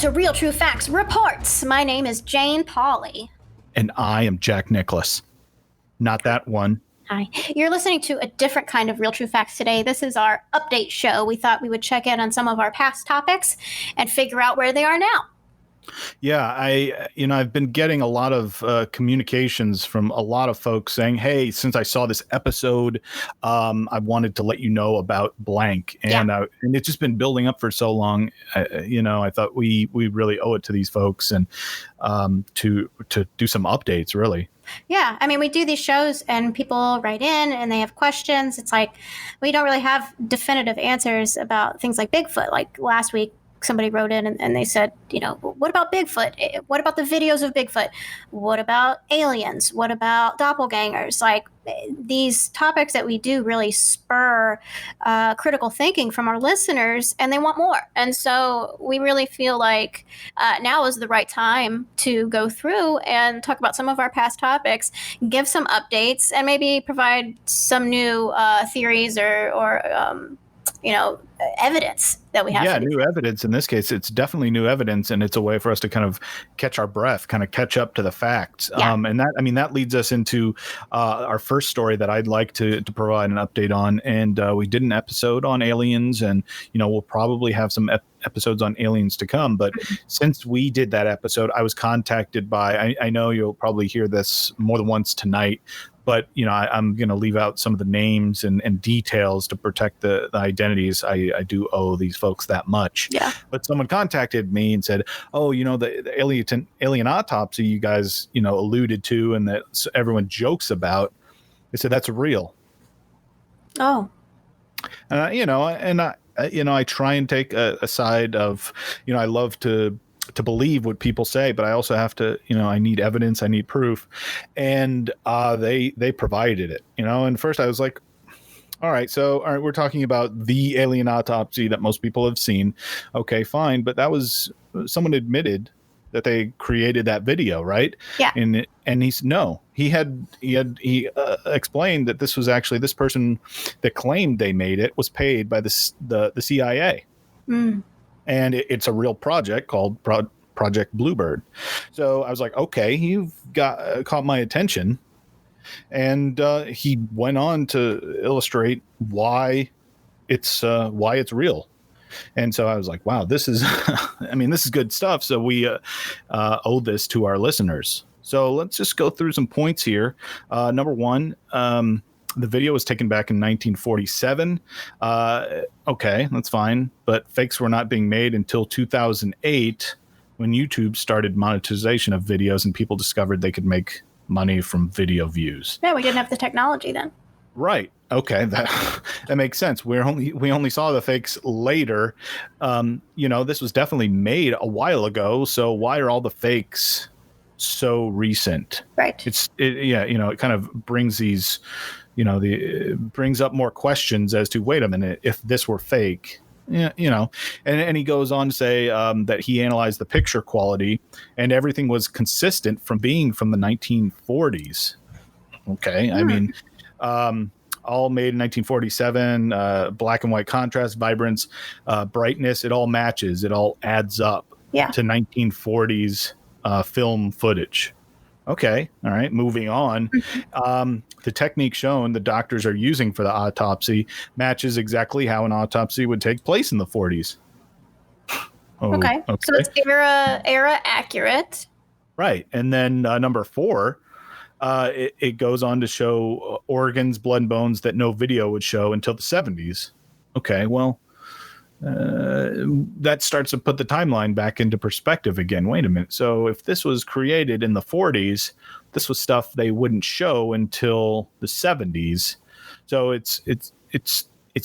to Real True Facts Reports. My name is Jane Pauley. And I am Jack Nicholas. Not that one. Hi. You're listening to a different kind of Real True Facts today. This is our update show. We thought we would check in on some of our past topics and figure out where they are now. Yeah, I've been getting a lot of communications from a lot of folks saying, "Hey, since I saw this episode, I wanted to let you know about blank," and it's just been building up for so long. I thought we really owe it to these folks and to do some updates, really. Yeah, I mean, we do these shows and people write in and they have questions. It's like we don't really have definitive answers about things like Bigfoot. Like last week, somebody wrote in and they said, what about Bigfoot? What about the videos of Bigfoot? What about aliens? What about doppelgangers? Like these topics that we do really spur critical thinking from our listeners, and they want more. And so we really feel like now is the right time to go through and talk about some of our past topics, give some updates, and maybe provide some new theories or evidence that we have. Yeah, new evidence. In this case, it's definitely new evidence, and it's a way for us to kind of catch our breath, kind of catch up to the facts. Yeah. And that leads us into our first story that I'd like to provide an update on. And we did an episode on aliens, and we'll probably have some episodes on aliens to come. But since we did that episode, I was contacted by, I know you'll probably hear this more than once tonight, but I'm going to leave out some of the names and details to protect the identities. I do owe these folks that much. Yeah. But someone contacted me and said, "Oh, the alien autopsy you guys alluded to and that everyone jokes about." They said that's real. Oh. I try and take a side of, I love to believe what people say, but I also have to, I need evidence, I need proof. And they provided it, and first I was like, all right, we're talking about the alien autopsy that most people have seen. Okay, fine. But that was, someone admitted that they created that video, right? Yeah. And he said, no, he explained that this was actually, this person that claimed they made it was paid by the CIA. Mm. And it's a real project called Project Bluebird. So I was like, okay, you've caught my attention. And he went on to illustrate why it's real. And so I was like, wow, this is, this is good stuff. So we owe this to our listeners. So let's just go through some points here. Number one, the video was taken back in 1947. Okay, that's fine. But fakes were not being made until 2008 when YouTube started monetization of videos and people discovered they could make money from video views. Yeah, we didn't have the technology then. Right. Okay, that makes sense. We only saw the fakes later. This was definitely made a while ago. So why are all the fakes so recent? Right. It kind of brings these, it brings up more questions as to, wait a minute, if this were fake, and he goes on to say that he analyzed the picture quality and everything was consistent from being from the 1940s. Okay. All made in 1947, black and white contrast, vibrance, brightness, it all matches. It all adds up to 1940s film footage. Okay. All right. Moving on. The technique shown the doctors are using for the autopsy matches exactly how an autopsy would take place in the 40s. Okay. So it's era accurate. Right. And then number 4, it goes on to show organs, blood, and bones that no video would show until the 70s. Okay. Well, that starts to put the timeline back into perspective again. Wait a minute. So if this was created in the 40s, this was stuff they wouldn't show until the 70s. So it's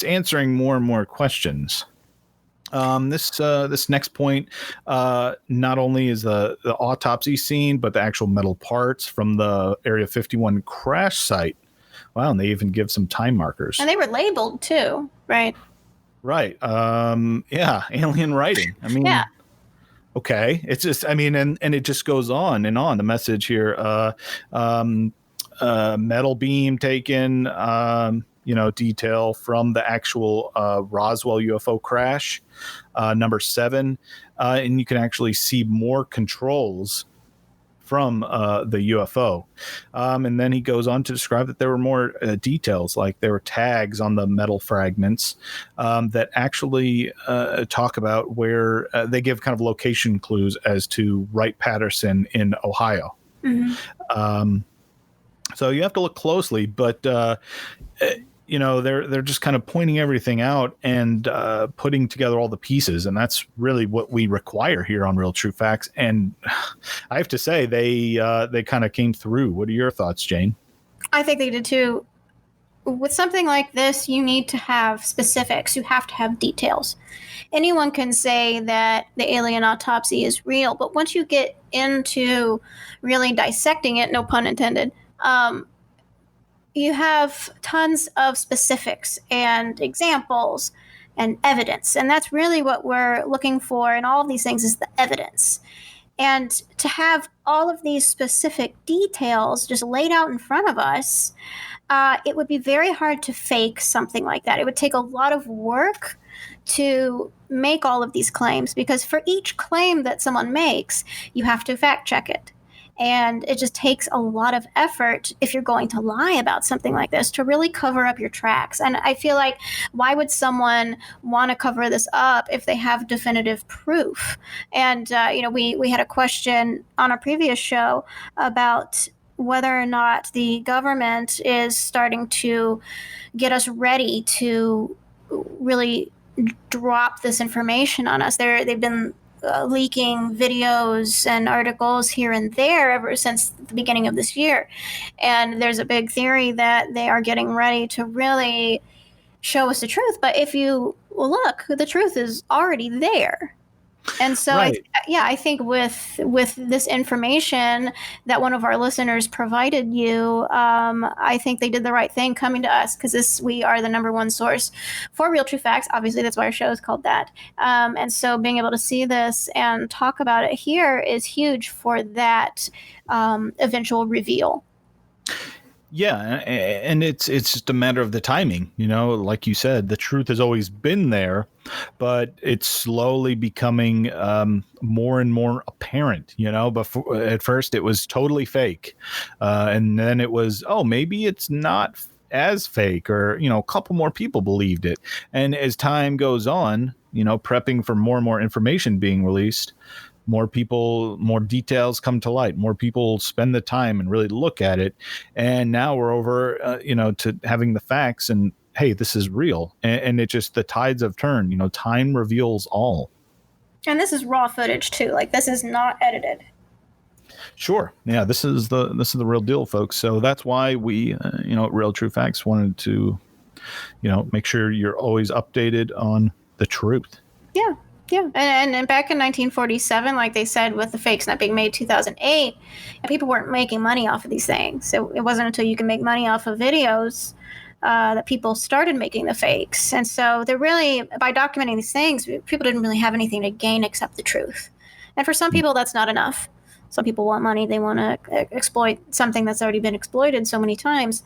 answering more and more questions. This next point, not only is the autopsy scene, but the actual metal parts from the Area 51 crash site. Wow, and they even give some time markers. And they were labeled too, right? Right. Alien writing. Yeah. Okay. It's just, and it just goes on and on. The message here, metal beam taken, detail from the actual Roswell UFO crash. Number 7, and you can actually see more controls from the UFO. And then he goes on to describe that there were more details, like there were tags on the metal fragments that actually talk about where they give kind of location clues as to Wright-Patterson in Ohio. So you have to look closely, but they're just kind of pointing everything out and putting together all the pieces, and that's really what we require here on Real True Facts. And I have to say, they kind of came through. What are your thoughts, Jane? I think they did too. With something like this, you need to have specifics. You have to have details. Anyone can say that the alien autopsy is real, but once you get into really dissecting it, no pun intended, you have tons of specifics and examples and evidence. And that's really what we're looking for in all of these things, is the evidence. And to have all of these specific details just laid out in front of us, it would be very hard to fake something like that. It would take a lot of work to make all of these claims, because for each claim that someone makes, you have to fact check it. And it just takes a lot of effort, if you're going to lie about something like this, to really cover up your tracks. And I feel like, why would someone want to cover this up if they have definitive proof? And, we had a question on a previous show about whether or not the government is starting to get us ready to really drop this information on us. They've been leaking videos and articles here and there ever since the beginning of this year. And there's a big theory that they are getting ready to really show us the truth. But if you look, the truth is already there. And so, right. I think with this information that one of our listeners provided you, I think they did the right thing coming to us, because we are the number one source for Real True Facts. Obviously, that's why our show is called that. And so being able to see this and talk about it here is huge for that eventual reveal. Yeah, and it's just a matter of the timing. Like you said, the truth has always been there, but it's slowly becoming more and more apparent. Before, at first it was totally fake, and then it was, maybe it's not as fake, or a couple more people believed it. And as time goes on, prepping for more and more information being released, more people, more details come to light, more people spend the time and really look at it. And now we're over, to having the facts, and hey, this is real. And it just, the tides have turned, time reveals all. And this is raw footage too. Like, this is not edited. Sure. Yeah. This is the real deal, folks. So that's why we, at Real True Facts wanted to, make sure you're always updated on the truth. Yeah. Yeah, and back in 1947, like they said, with the fakes not being made 2008, people weren't making money off of these things. So it wasn't until you can make money off of videos that people started making the fakes. And so they're really, by documenting these things, people didn't really have anything to gain except the truth. And for some people, that's not enough. Some people want money. They want to exploit something that's already been exploited so many times.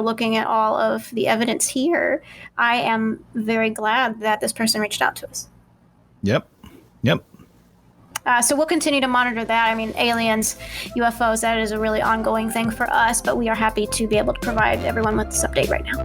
Looking at all of the evidence here, I am very glad that this person reached out to us. Yep. So we'll continue to monitor that. I mean, aliens, UFOs, that is a really ongoing thing for us, but we are happy to be able to provide everyone with this update right now.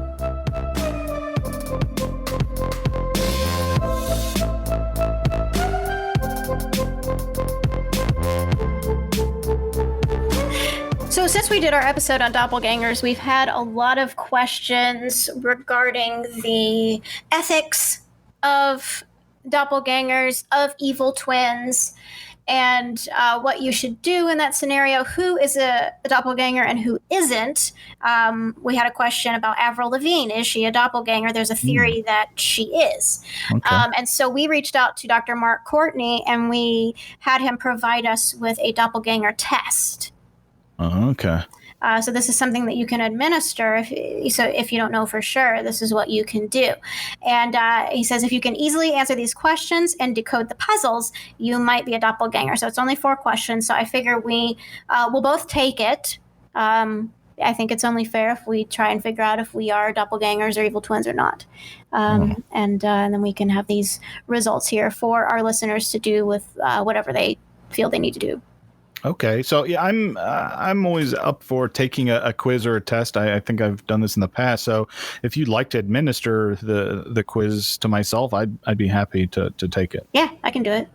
So since we did our episode on doppelgangers, we've had a lot of questions regarding the ethics of doppelgangers, of evil twins, and what you should do in that scenario. Who is a doppelganger and who isn't? We had a question about Avril Lavigne. Is she a doppelganger? There's a theory that she is. Okay. And so we reached out to Dr. Mark Courtney, and we had him provide us with a doppelganger test. Okay. So this is something that you can administer. If you don't know for sure, this is what you can do. And he says, if you can easily answer these questions and decode the puzzles, you might be a doppelganger. So it's only 4 questions. So I figure we will both take it. I think it's only fair if we try and figure out if we are doppelgangers or evil twins or not. And then we can have these results here for our listeners to do with whatever they feel they need to do. Okay, so yeah, I'm always up for taking a quiz or a test. I think I've done this in the past. So if you'd like to administer the quiz to myself, I'd be happy to take it. Yeah, I can do it.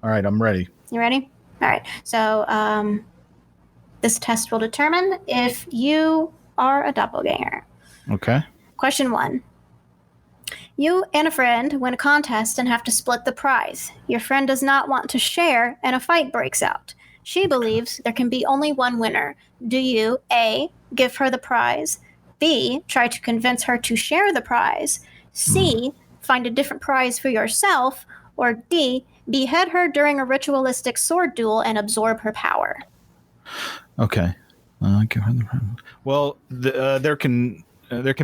All right, I'm ready. You ready? All right. So this test will determine if you are a doppelganger. Okay. Question 1. You and a friend win a contest and have to split the prize. Your friend does not want to share, and a fight breaks out. She believes there can be only one winner. Do you, A, give her the prize, B, try to convince her to share the prize, C, find a different prize for yourself, or D, behead her during a ritualistic sword duel and absorb her power? Okay. Well, there can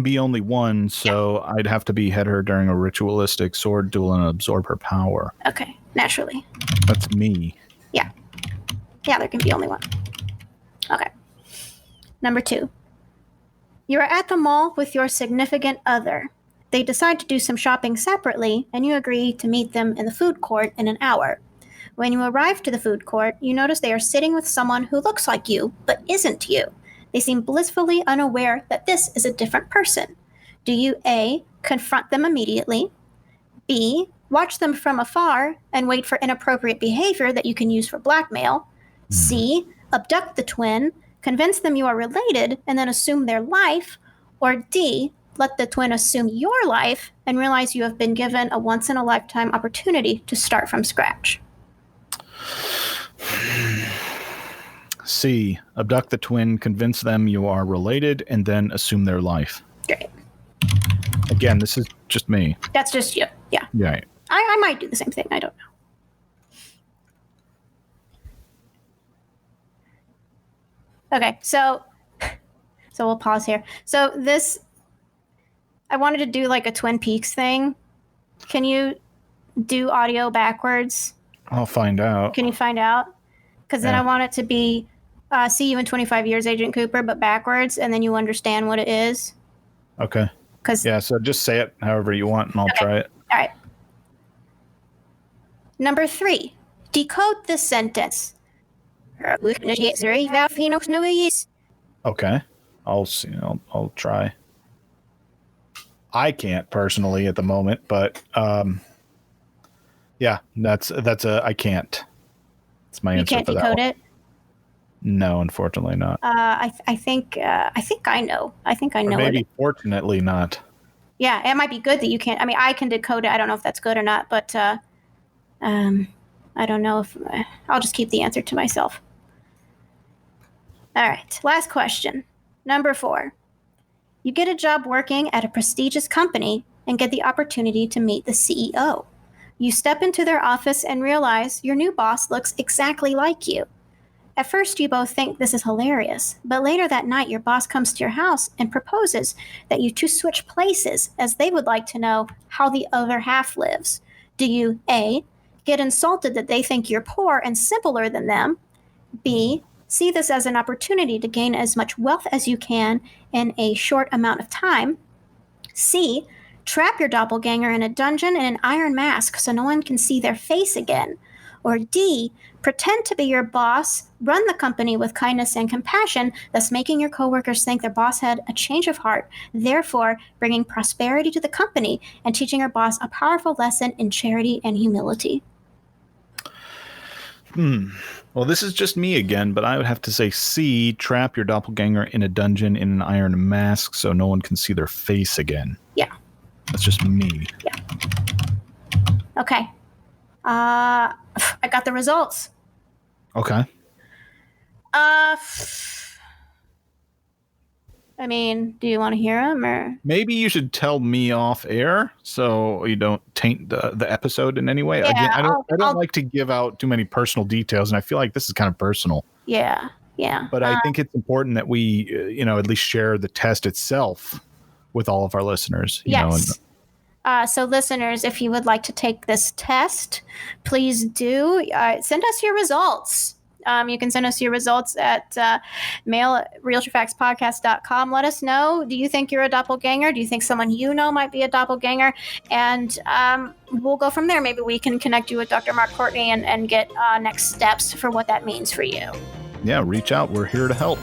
be only one, so I'd have to behead her during a ritualistic sword duel and absorb her power. Okay, naturally. That's me. Yeah, there can be only one. Okay. Number 2. You are at the mall with your significant other. They decide to do some shopping separately, and you agree to meet them in the food court in an hour. When you arrive to the food court, you notice they are sitting with someone who looks like you, but isn't you. They seem blissfully unaware that this is a different person. Do you, A, confront them immediately, B, watch them from afar and wait for inappropriate behavior that you can use for blackmail, C, abduct the twin, convince them you are related, and then assume their life, or D, let the twin assume your life and realize you have been given a once-in-a-lifetime opportunity to start from scratch? C, abduct the twin, convince them you are related, and then assume their life. Great. Again, this is just me. That's just you. Yeah. Yeah. I might do the same thing. I don't know. Okay, so we'll pause here. So this, I wanted to do like a Twin Peaks thing. Can you do audio backwards? I'll find out. Can you find out? Because then I want it to be see you in 25 years, Agent Cooper, but backwards, and then you understand what it is. Okay. Yeah, so just say it however you want, and I'll try it. All right. Number 3, decode this sentence. Okay. I'll see. I'll try. I can't personally at the moment, but yeah, that's a I can't. That's my answer. You can't for decode that it? No, unfortunately not. I think I know. I think I know. Or maybe fortunately not. Yeah, it might be good that you can't. I mean, I can decode it. I don't know if that's good or not, but I don't know if I'll just keep the answer to myself. All right, last question. Number 4. You get a job working at a prestigious company and get the opportunity to meet the CEO. You step into their office and realize your new boss looks exactly like you. At first, you both think this is hilarious, but later that night, your boss comes to your house and proposes that you two switch places, as they would like to know how the other half lives. Do you, A, get insulted that they think you're poor and simpler than them, B, see this as an opportunity to gain as much wealth as you can in a short amount of time, C, trap your doppelganger in a dungeon in an iron mask so no one can see their face again, or D, pretend to be your boss, run the company with kindness and compassion, thus making your coworkers think their boss had a change of heart, therefore bringing prosperity to the company and teaching your boss a powerful lesson in charity and humility. Well, this is just me again, but I would have to say C, trap your doppelganger in a dungeon in an iron mask so no one can see their face again. Yeah. That's just me. Yeah. Okay. I got the results. Okay. I mean, do you want to hear them or? Maybe you should tell me off air so you don't taint the episode in any way. Yeah, Again, I don't I'll like to give out too many personal details, and I feel like this is kind of personal. Yeah. But I think it's important that we, at least share the test itself with all of our listeners. Yes. So listeners, if you would like to take this test, please do send us your results. You can send us your results at mail@realtruefactspodcast.com. Let us know. Do you think you're a doppelganger? Do you think someone you know might be a doppelganger? And we'll go from there. Maybe we can connect you with Dr. Mark Courtney and get next steps for what that means for you. Yeah, reach out. We're here to help.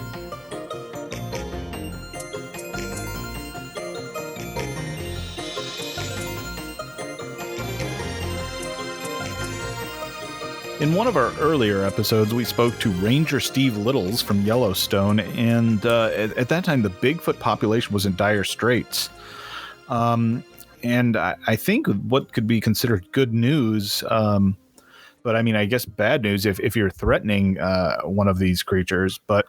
In one of our earlier episodes, we spoke to Ranger Steve Littles from Yellowstone, and at that time, the Bigfoot population was in dire straits. And I think what could be considered good news, but I mean, I guess bad news if you're threatening one of these creatures. But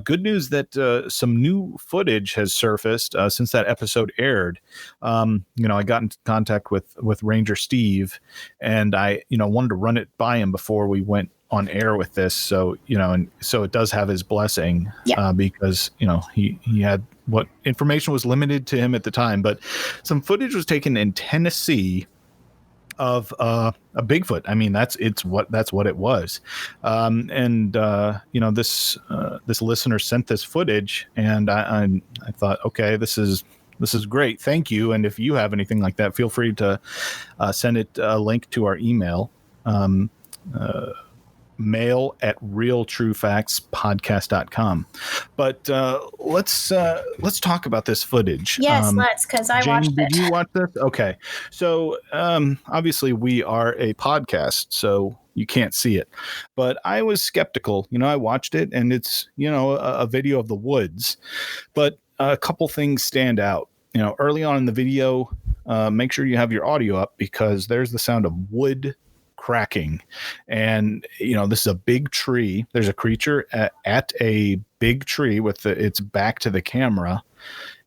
good news that some new footage has surfaced since that episode aired. I got in contact with Ranger Steve, and I wanted to run it by him before we went on air with this. So and so it does have his blessing, because he had what information was limited to him at the time. But some footage was taken in Tennessee of a Bigfoot. I mean, that's what it was. This listener sent this footage, and I thought, okay, this is great. Thank you. And if you have anything like that, feel free to send it a link to our email, mail@realtruefactspodcast.com. But let's talk about this footage. Yes, let's, because I Jane, watched it. Did you watch this? Okay. So obviously we are a podcast, so you can't see it. But I was skeptical. I watched it, and it's, a video of the woods. But a couple things stand out. Early on in the video, make sure you have your audio up, because there's the sound of wood cracking, and this is a big tree. There's a creature at a big tree with its back to the camera,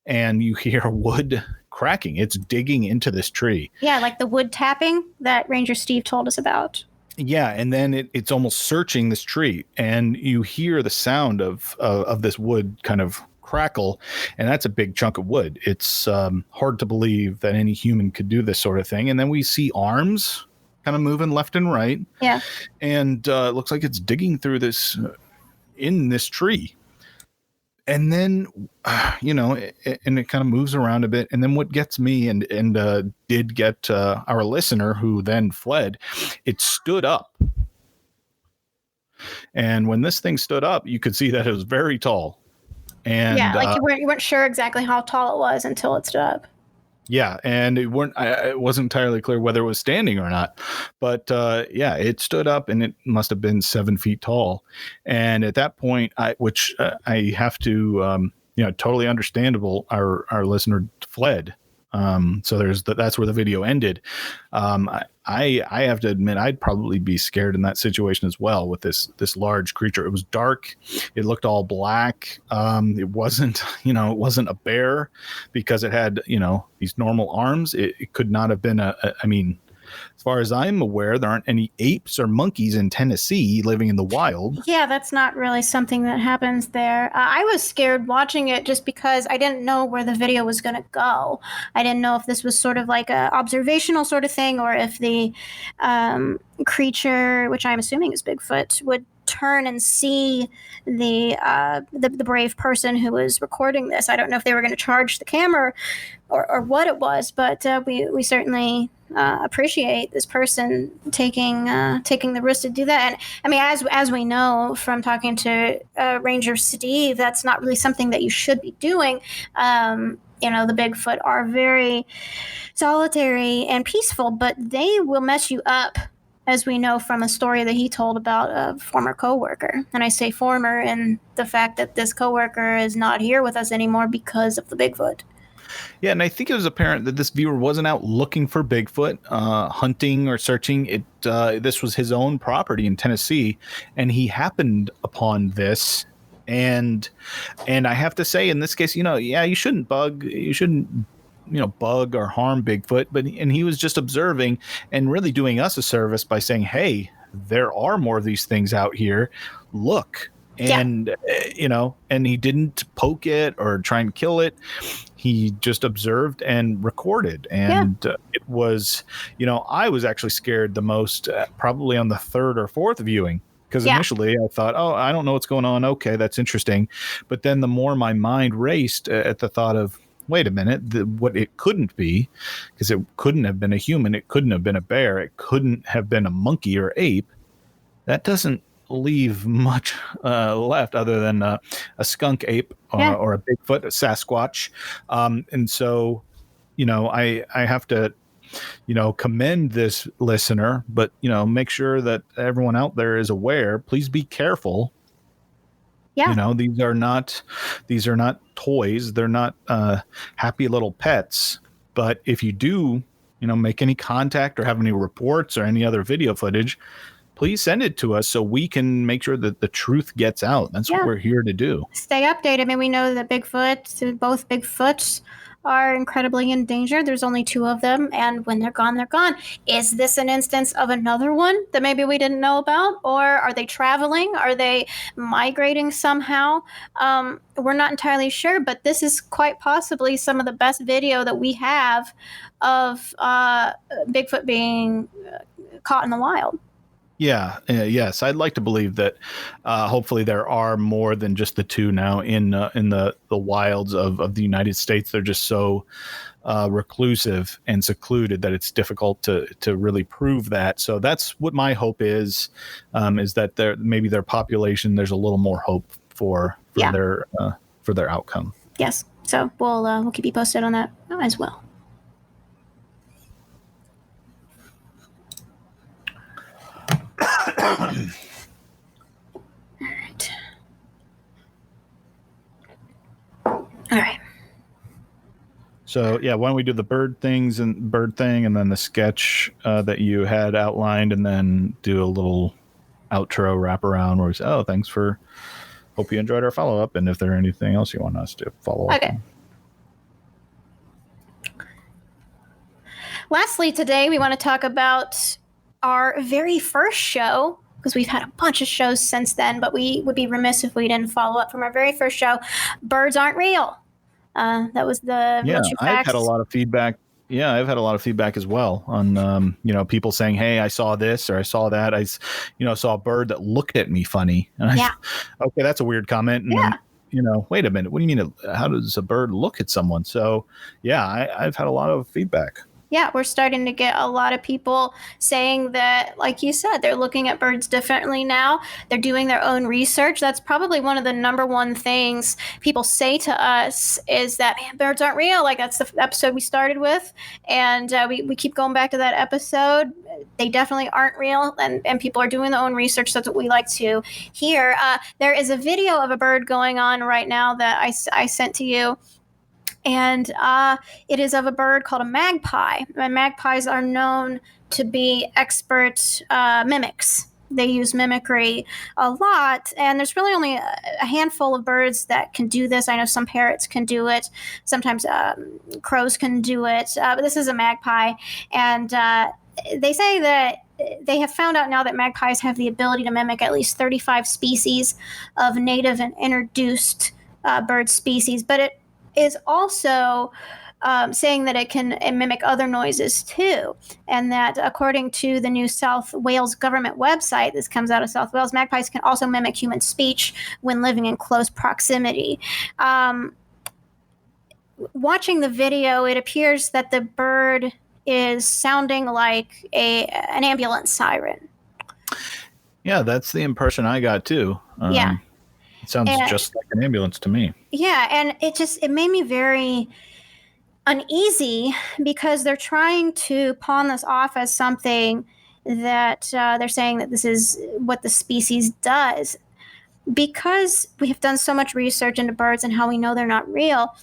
and you hear wood cracking. It's digging into this tree. Yeah, like the wood tapping that Ranger Steve told us about. Yeah, and then it's almost searching this tree, and you hear the sound of this wood kind of crackle, and that's a big chunk of wood. It's hard to believe that any human could do this sort of thing. And then we see arms kind of moving left and right. Yeah. And it looks like it's digging through this in this tree. And then, and it kind of moves around a bit. And then what gets me and did get our listener, who then fled, it stood up. And when this thing stood up, you could see that it was very tall. And yeah, like you weren't sure exactly how tall it was until it stood up. Yeah, and it wasn't entirely clear whether it was standing or not, but it stood up, and it must have been 7 feet tall. And at that point, I have to, totally understandable, our listener fled. So that's where the video ended. I have to admit, I'd probably be scared in that situation as well with this large creature. It was dark. It looked all black. It wasn't a bear, because it had, these normal arms. It could not have been as far as I'm aware, there aren't any apes or monkeys in Tennessee living in the wild. Yeah, that's not really something that happens there. I was scared watching it just because I didn't know where the video was going to go. I didn't know if this was sort of like a observational sort of thing, or if the creature, which I'm assuming is Bigfoot, would turn and see the brave person who was recording this. I don't know if they were going to charge the camera or what it was, but we certainly appreciate this person taking the risk to do that. And I mean, as we know from talking to Ranger Steve, that's not really something that you should be doing. The Bigfoot are very solitary and peaceful, but they will mess you up, as we know from a story that he told about a former coworker. And I say former in the fact that this coworker is not here with us anymore because of the Bigfoot. Yeah, and I think it was apparent that this viewer wasn't out looking for Bigfoot, hunting or searching. This was his own property in Tennessee, and he happened upon this. And I have to say, in this case, you shouldn't bug or harm Bigfoot, and he was just observing and really doing us a service by saying, hey, there are more of these things out here. Look. And, and he didn't poke it or try and kill it. He just observed and recorded. And it was, I was actually scared the most, probably on the third or fourth viewing, Because Yeah. initially I thought, oh, I don't know what's going on. Okay, that's interesting. But then the more my mind raced at the thought of, wait a minute, what it couldn't be, because it couldn't have been a human, it couldn't have been a bear, it couldn't have been a monkey or ape. That doesn't leave much left other than a skunk ape or a Bigfoot, a Sasquatch. And so, I have to, commend this listener, but, make sure that everyone out there is aware. Please be careful. Yeah. These are not toys. They're not happy little pets. But if you do, make any contact or have any reports or any other video footage, please send it to us so we can make sure that the truth gets out. That's what we're here to do. Stay updated. I mean, we know that both Bigfoots are incredibly endangered. There's only 2 of them, and when they're gone, they're gone. Is this an instance of another one that maybe we didn't know about? Or are they traveling? Are they migrating somehow? We're not entirely sure, but this is quite possibly some of the best video that we have of Bigfoot being caught in the wild. Yeah. Yes. I'd like to believe that hopefully there are more than just the 2 now in the wilds of the United States. They're just so reclusive and secluded that it's difficult to really prove that. So that's what my hope is that maybe their population, there's a little more hope for their outcome. Yes. So we'll keep you posted on that as well. All right. So yeah, why don't we do the bird thing and then the sketch that you had outlined, and then do a little outro wraparound where we say, oh, thanks for, hope you enjoyed our follow-up, and if there's anything else you want us to follow up on. Lastly, today we want to talk about our very first show, because we've had a bunch of shows since then, but we would be remiss if we didn't follow up from our very first show, Birds Aren't Real. That was the I've had a lot of feedback. Yeah, I've had a lot of feedback as well on, people saying, hey, I saw this or I saw that. I saw a bird that looked at me funny. And okay, that's a weird comment. And then, wait a minute. What do you mean? How does a bird look at someone? So, yeah, I've had a lot of feedback. Yeah, we're starting to get a lot of people saying that, like you said, they're looking at birds differently now. They're doing their own research. That's probably one of the number one things people say to us is that, man, birds aren't real. Like, that's the episode we started with. And we keep going back to that episode. They definitely aren't real. And people are doing their own research. That's what we like to hear. There is a video of a bird going on right now that I sent to you. And it is of a bird called a magpie. And magpies are known to be expert mimics. They use mimicry a lot, and there's really only a handful of birds that can do this. I know some parrots can do it. Sometimes crows can do it, but this is a magpie. And they say that they have found out now that magpies have the ability to mimic at least 35 species of native and introduced bird species, but it is also saying that it can mimic other noises too. And that according to the New South Wales government website, this comes out of South Wales, magpies can also mimic human speech when living in close proximity. Watching the video, it appears that the bird is sounding like an ambulance siren. Yeah, that's the impression I got too. It sounds just like an ambulance to me. Yeah, and it made me very uneasy because they're trying to pawn this off as something that they're saying that this is what the species does. Because we have done so much research into birds and how we know they're not real,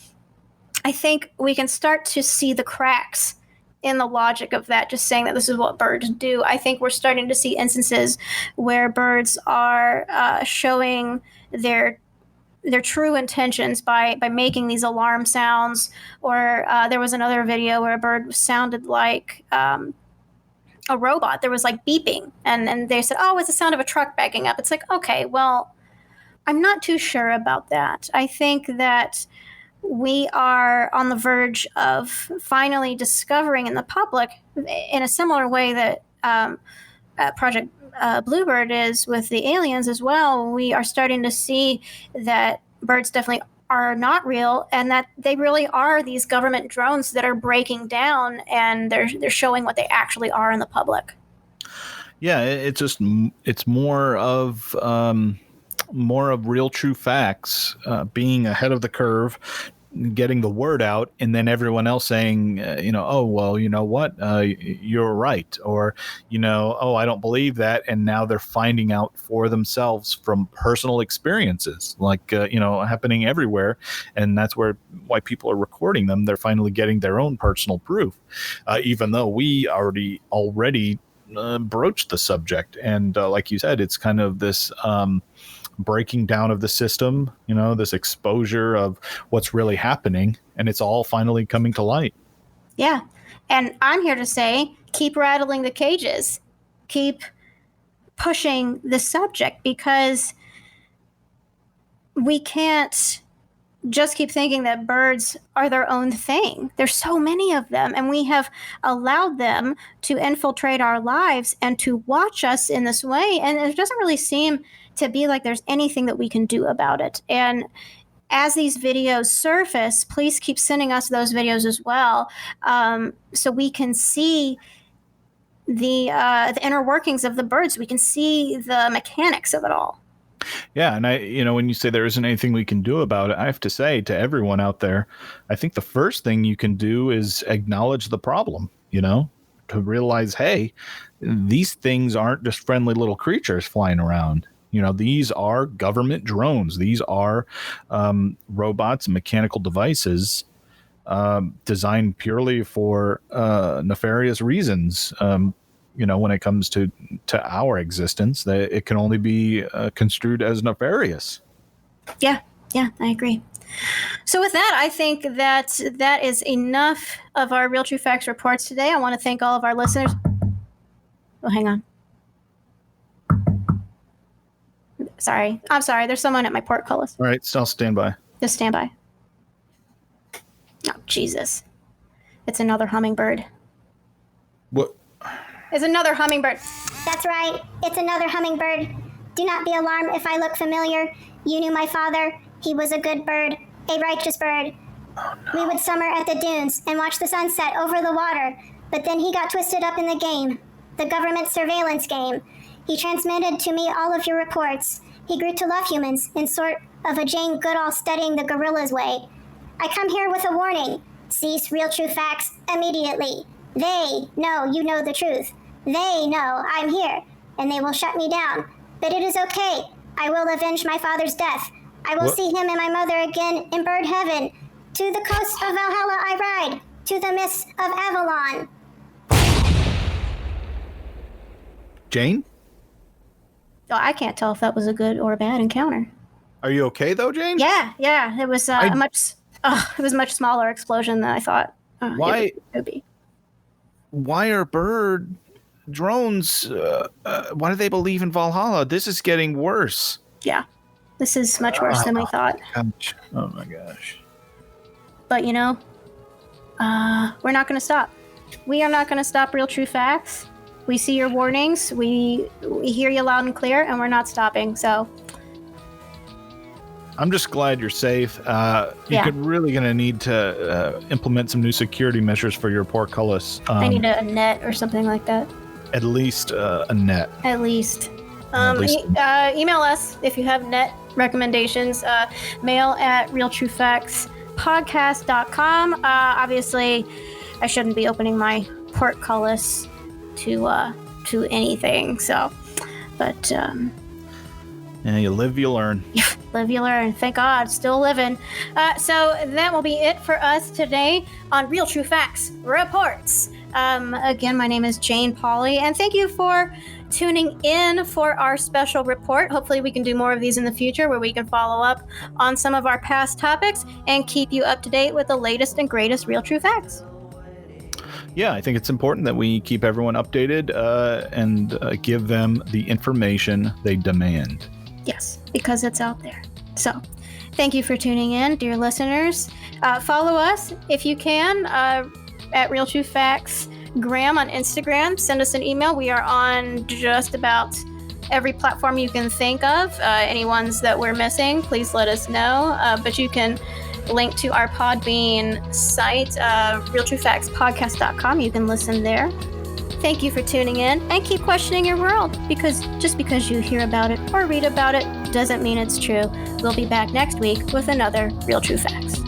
I think we can start to see the cracks in the logic of that, just saying that this is what birds do. I think we're starting to see instances where birds are showing their true intentions by making these alarm sounds. Or there was another video where a bird sounded like a robot. There was like beeping, and they said, oh, it's the sound of a truck backing up. It's like, okay, well, I'm not too sure about that. I think that we are on the verge of finally discovering in the public, in a similar way that Project Bluebird is with the aliens as well. We are starting to see that birds definitely are not real, and that they really are these government drones that are breaking down, and they're showing what they actually are in the public. Yeah, it's more of real true facts, being ahead of the curve, getting the word out, and then everyone else saying, oh, well, you know what, you're right, or, oh, I don't believe that, and now they're finding out for themselves from personal experiences, like, happening everywhere, and that's why people are recording them. They're finally getting their own personal proof, even though we already broached the subject, and like you said, it's kind of this breaking down of the system, this exposure of what's really happening, and it's all finally coming to light. Yeah. And I'm here to say, keep rattling the cages, keep pushing the subject, because we can't just keep thinking that birds are their own thing. There's so many of them, and we have allowed them to infiltrate our lives and to watch us in this way. And it doesn't really seem to be like there's anything that we can do about it. And as these videos surface, please keep sending us those videos as well, so we can see the inner workings of the birds. We can see the mechanics of it all. Yeah, and when you say there isn't anything we can do about it, I have to say to everyone out there, I think the first thing you can do is acknowledge the problem, to realize, hey, these things aren't just friendly little creatures flying around. These are government drones. These are robots and mechanical devices designed purely for nefarious reasons. When it comes to our existence, that it can only be construed as nefarious. Yeah, I agree. So with that, I think that is enough of our Real True Facts reports today. I want to thank all of our listeners. Oh, hang on. I'm sorry. There's someone at my portcullis. All right, I'll stand by. Just stand by. Oh, Jesus. It's another hummingbird. What? It's another hummingbird. That's right. It's another hummingbird. Do not be alarmed if I look familiar. You knew my father. He was a good bird, a righteous bird. Oh, no. We would summer at the dunes and watch the sunset over the water, but then he got twisted up in the game, the government surveillance game. He transmitted to me all of your reports. He grew to love humans in sort of a Jane Goodall studying the gorillas way. I come here with a warning. Cease Real True Facts immediately. They know you know the truth. They know I'm here, and they will shut me down. But it is okay. I will avenge my father's death. I will see him and my mother again in bird heaven. To the coast of Valhalla I ride, to the mists of Avalon. Jane? Oh, I can't tell if that was a good or a bad encounter. Are you okay though, Jane? Yeah. It was a much smaller explosion than I thought. Why? It would be. Why are bird drones? Why do they believe in Valhalla? This is getting worse. Yeah, this is much worse than we thought. Ouch. Oh my gosh. But we're not going to stop. We are not going to stop Real True Facts. We see your warnings. We hear you loud and clear, and we're not stopping. So I'm just glad you're safe. You're really going to need to implement some new security measures for your portcullis. I need a net or something like that. At least a net. At least. Email us if you have net recommendations. Mail at realtruefactspodcast.com. Obviously, I shouldn't be opening my portcullis to anything. So, but yeah, you live, you learn. Live, you learn. Thank God, still living. So that will be it for us today on Real True Facts Reports. Again, my name is Jane Pauley, and thank you for tuning in for our special report. Hopefully we can do more of these in the future where we can follow up on some of our past topics and keep you up to date with the latest and greatest Real True Facts. Yeah, I think it's important that we keep everyone updated and give them the information they demand. Yes, because it's out there. So, thank you for tuning in, dear listeners. Follow us if you can at Real True Facts Graham on Instagram. Send us an email. We are on just about every platform you can think of. Any ones that we're missing, please let us know. But you can link to our Podbean site, realtruefactspodcast.com. You can listen there. Thank you for tuning in, and keep questioning your world, because just because you hear about it or read about it doesn't mean it's true. We'll be back next week with another Real True Facts.